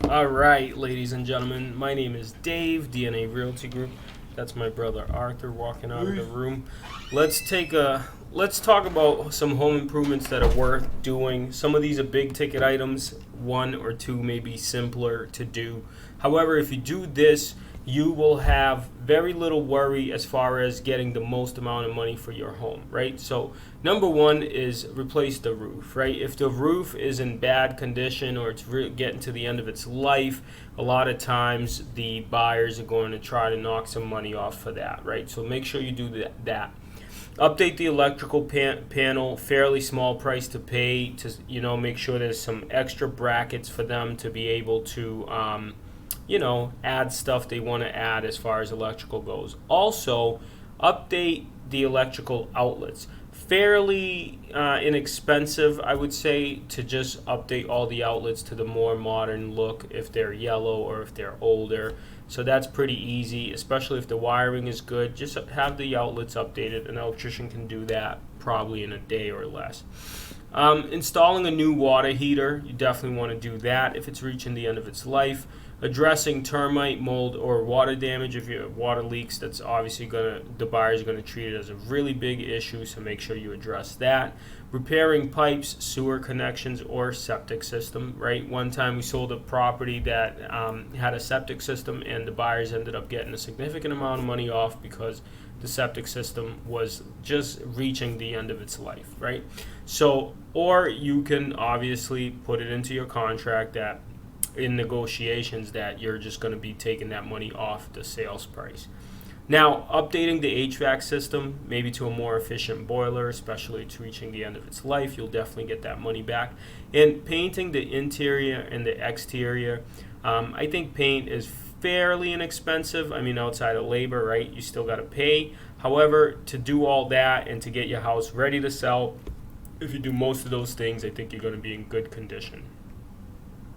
All right, ladies and gentlemen, my name is Dave, DNA Realty Group. That's my brother Arthur walking out of the room. Let's talk about some home improvements that are worth doing. Some of these are big ticket items. One or two may be simpler to do. However, if you do this, you will have very little worry as far as getting the most amount of money for your home, right? So number one is replace the roof, right? If the roof is in bad condition or it's getting to the end of its life, a lot of times the buyers are going to try to knock some money off for that, right? So make sure you do that. Update the electrical panel, fairly small price to pay to, make sure there's some extra brackets for them to be able to, add stuff they want to add as far as electrical goes. Also, update the electrical outlets. Fairly inexpensive, I would say, to just update all the outlets to the more modern look if they're yellow or if they're older. So that's pretty easy, especially if the wiring is good. Just have the outlets updated. An electrician can do that probably in a day or less. Installing a new water heater, you definitely want to do that if it's reaching the end of its life. Addressing termite, mold, or water damage. If you have water leaks, that's obviously the buyers are going to treat it as a really big issue, so make sure you address that. Repairing pipes, sewer connections, or septic system, right? One time we sold a property that had a septic system, and the buyers ended up getting a significant amount of money off because the septic system was just reaching the end of its life, right? So, or you can obviously put it into your contract that in negotiations that you're just going to be taking that money off the sales price. Now, updating the HVAC system, maybe to a more efficient boiler, especially it's reaching the end of its life, you'll definitely get that money back. And painting the interior and the exterior, I think paint is fairly inexpensive. I mean, outside of labor, right? You still got to pay. However, to do all that and to get your house ready to sell, if you do most of those things, I think you're going to be in good condition.